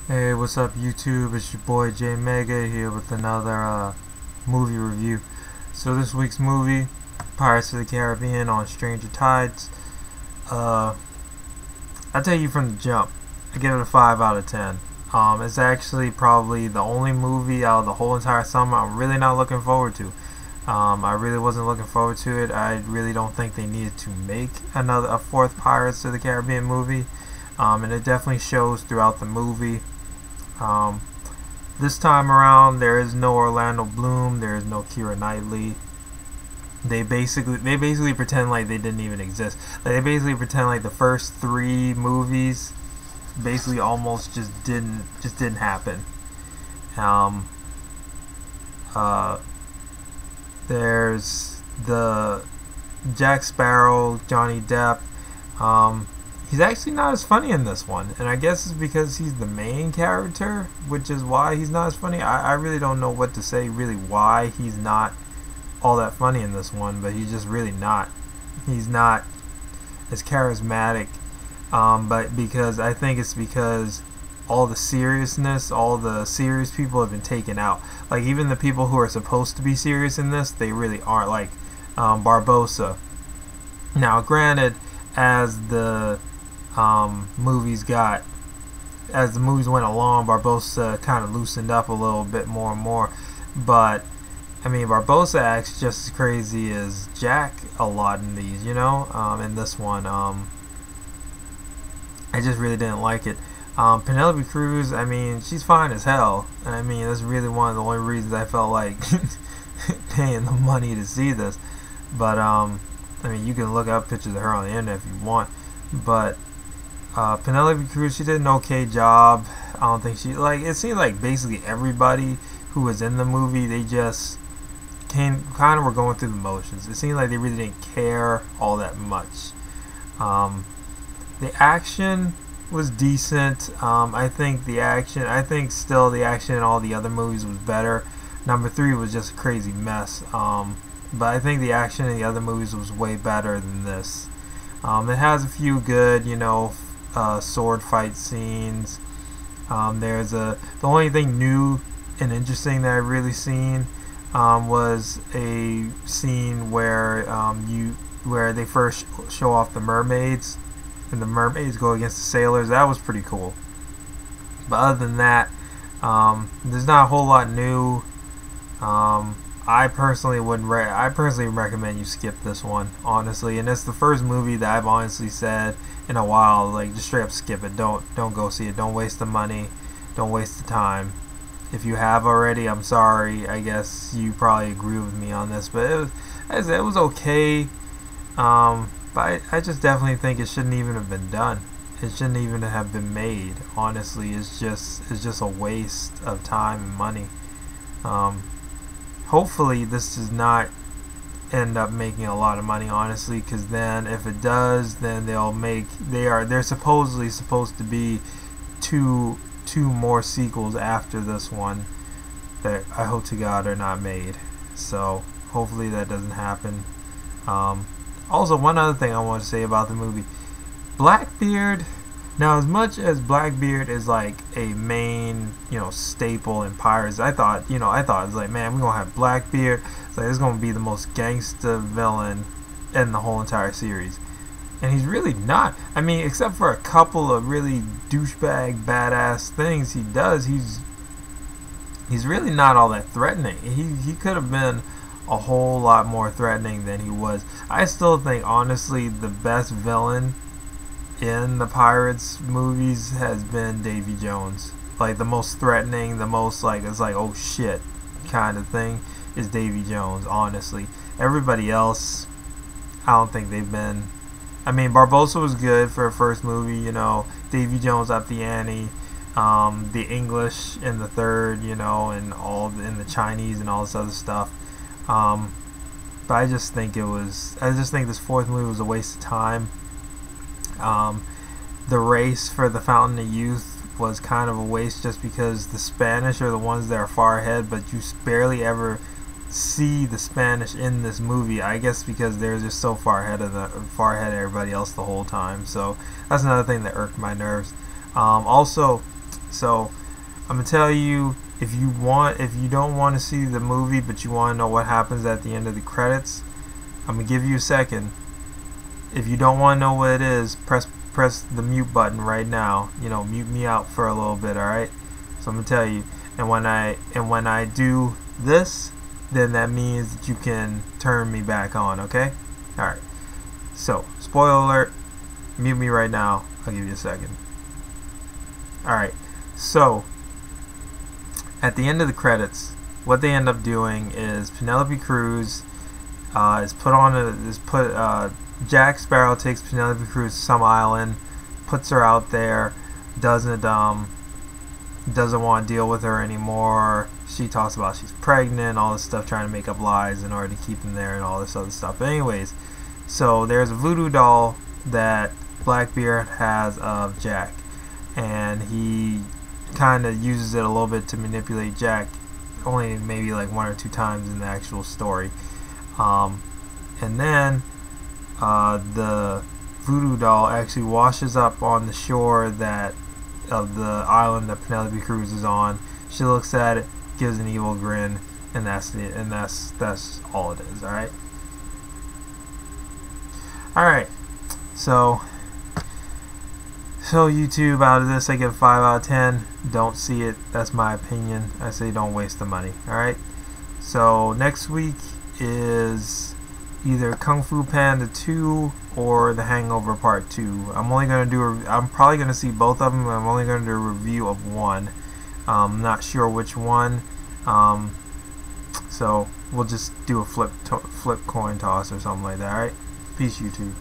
Hey, what's up YouTube? It's your boy J Mega here with another movie review. So this week's movie, Pirates of the Caribbean on Stranger Tides. I tell you from the jump, I give it a 5 out of 10. It's actually probably the only movie out of the whole entire summer I'm really not looking forward to. I really wasn't looking forward to it. I really don't think they needed to make a fourth Pirates of the Caribbean movie. And it definitely shows throughout the movie. Um, this time around, there is no Orlando Bloom. There is no Keira Knightley. They basically pretend like they didn't even exist. Like, they basically pretend like the first 3 movies basically almost just didn't happen. Um, uh, there's the Jack Sparrow, Johnny Depp. He's actually not as funny in this one, and I guess it's because he's the main character, which is why he's not as funny. I really don't know what to say, really, why he's not all that funny in this one, but he's just really not. He's not as charismatic, but because I think it's because all the seriousness, all the serious people have been taken out. Like, even the people who are supposed to be serious in this, they really aren't, like Barbossa. Now, granted, as the movies went along, Barbossa kind of loosened up a little bit more and more. But I mean, Barbossa acts just as crazy as Jack a lot in these, you know. In this one, I just really didn't like it. Penelope Cruz, I mean, she's fine as hell. I mean, that's really one of the only reasons I felt like paying the money to see this. But I mean, you can look up pictures of her on the internet if you want. But Penelope Cruz, she did an okay job. I don't think it seemed like basically everybody who was in the movie, they just kind of were going through the motions. It seemed like they really didn't care all that much. The action was decent. I think still the action in all the other movies was better. Number 3 was just a crazy mess. But I think the action in the other movies was way better than this. It has a few good, sword fight scenes. The only thing new and interesting that I've really seen was a scene where where they first show off the mermaids, and the mermaids go against the sailors. That was pretty cool. But other than that, there's not a whole lot new. I personally recommend you skip this one, honestly. And it's the first movie that I've honestly said in a while, like, just straight up skip it. Don't go see it. Don't waste the money. Don't waste the time. If you have already, I'm sorry. I guess you probably agree with me on this, but it was okay. But I just definitely think it shouldn't even have been done. It shouldn't even have been made. Honestly, it's just a waste of time and money. Hopefully this does not end up making a lot of money, honestly, because then if it does, then they're supposedly supposed to be two more sequels after this one that I hope to God are not made. So hopefully that doesn't happen. Also, one other thing I want to say about the movie, Blackbeard. Now, as much as Blackbeard is like a main, staple in Pirates, I thought it was like, man, we're gonna have Blackbeard. It's like, it's gonna be the most gangsta villain in the whole entire series, and he's really not. I mean, except for a couple of really douchebag, badass things he does, he's really not all that threatening. He could have been a whole lot more threatening than he was. I still think, honestly, the best villain in the Pirates movies has been Davy Jones. Like, the most threatening, the most like, it's like, oh shit kind of thing is Davy Jones, honestly. Everybody else, I don't think they've been. I mean, Barbossa was good for a first movie, Davy Jones up the ante. The English in the third, and in the Chinese and all this other stuff. But I just think this fourth movie was a waste of time. The race for the Fountain of Youth was kind of a waste, just because the Spanish are the ones that are far ahead, but you barely ever see the Spanish in this movie. I guess because they're just so far ahead of everybody else the whole time. So that's another thing that irked my nerves. Also, So I'm gonna tell you, if you don't want to see the movie but you want to know what happens at the end of the credits, I'm gonna give you a second. If you don't want to know what it is, press the mute button right now. Mute me out for a little bit. All right. So I'm gonna tell you, and when I do this, then that means that you can turn me back on. Okay. All right. So spoiler alert. Mute me right now. I'll give you a second. All right. So at the end of the credits, what they end up doing is Penelope Cruz Jack Sparrow takes Penelope Cruz to some island, puts her out there, doesn't want to deal with her anymore. She talks about she's pregnant, all this stuff, trying to make up lies in order to keep him there and all this other stuff. But anyways, so there's a voodoo doll that Blackbeard has of Jack, and he kind of uses it a little bit to manipulate Jack, only maybe like 1 or 2 times in the actual story. And then the voodoo doll actually washes up on the shore of the island that Penelope Cruz is on. She looks at it, gives an evil grin, and that's it. And that's all it is. All right. All right. So YouTube, out of this I give 5 out of 10. Don't see it. That's my opinion. I say don't waste the money. All right. So next week is either Kung Fu Panda 2 or The Hangover Part 2. I'm probably gonna see both of them. I'm only gonna do a review of one. I'm not sure which one. So we'll just do a flip coin toss or something like that. All right. Peace, YouTube.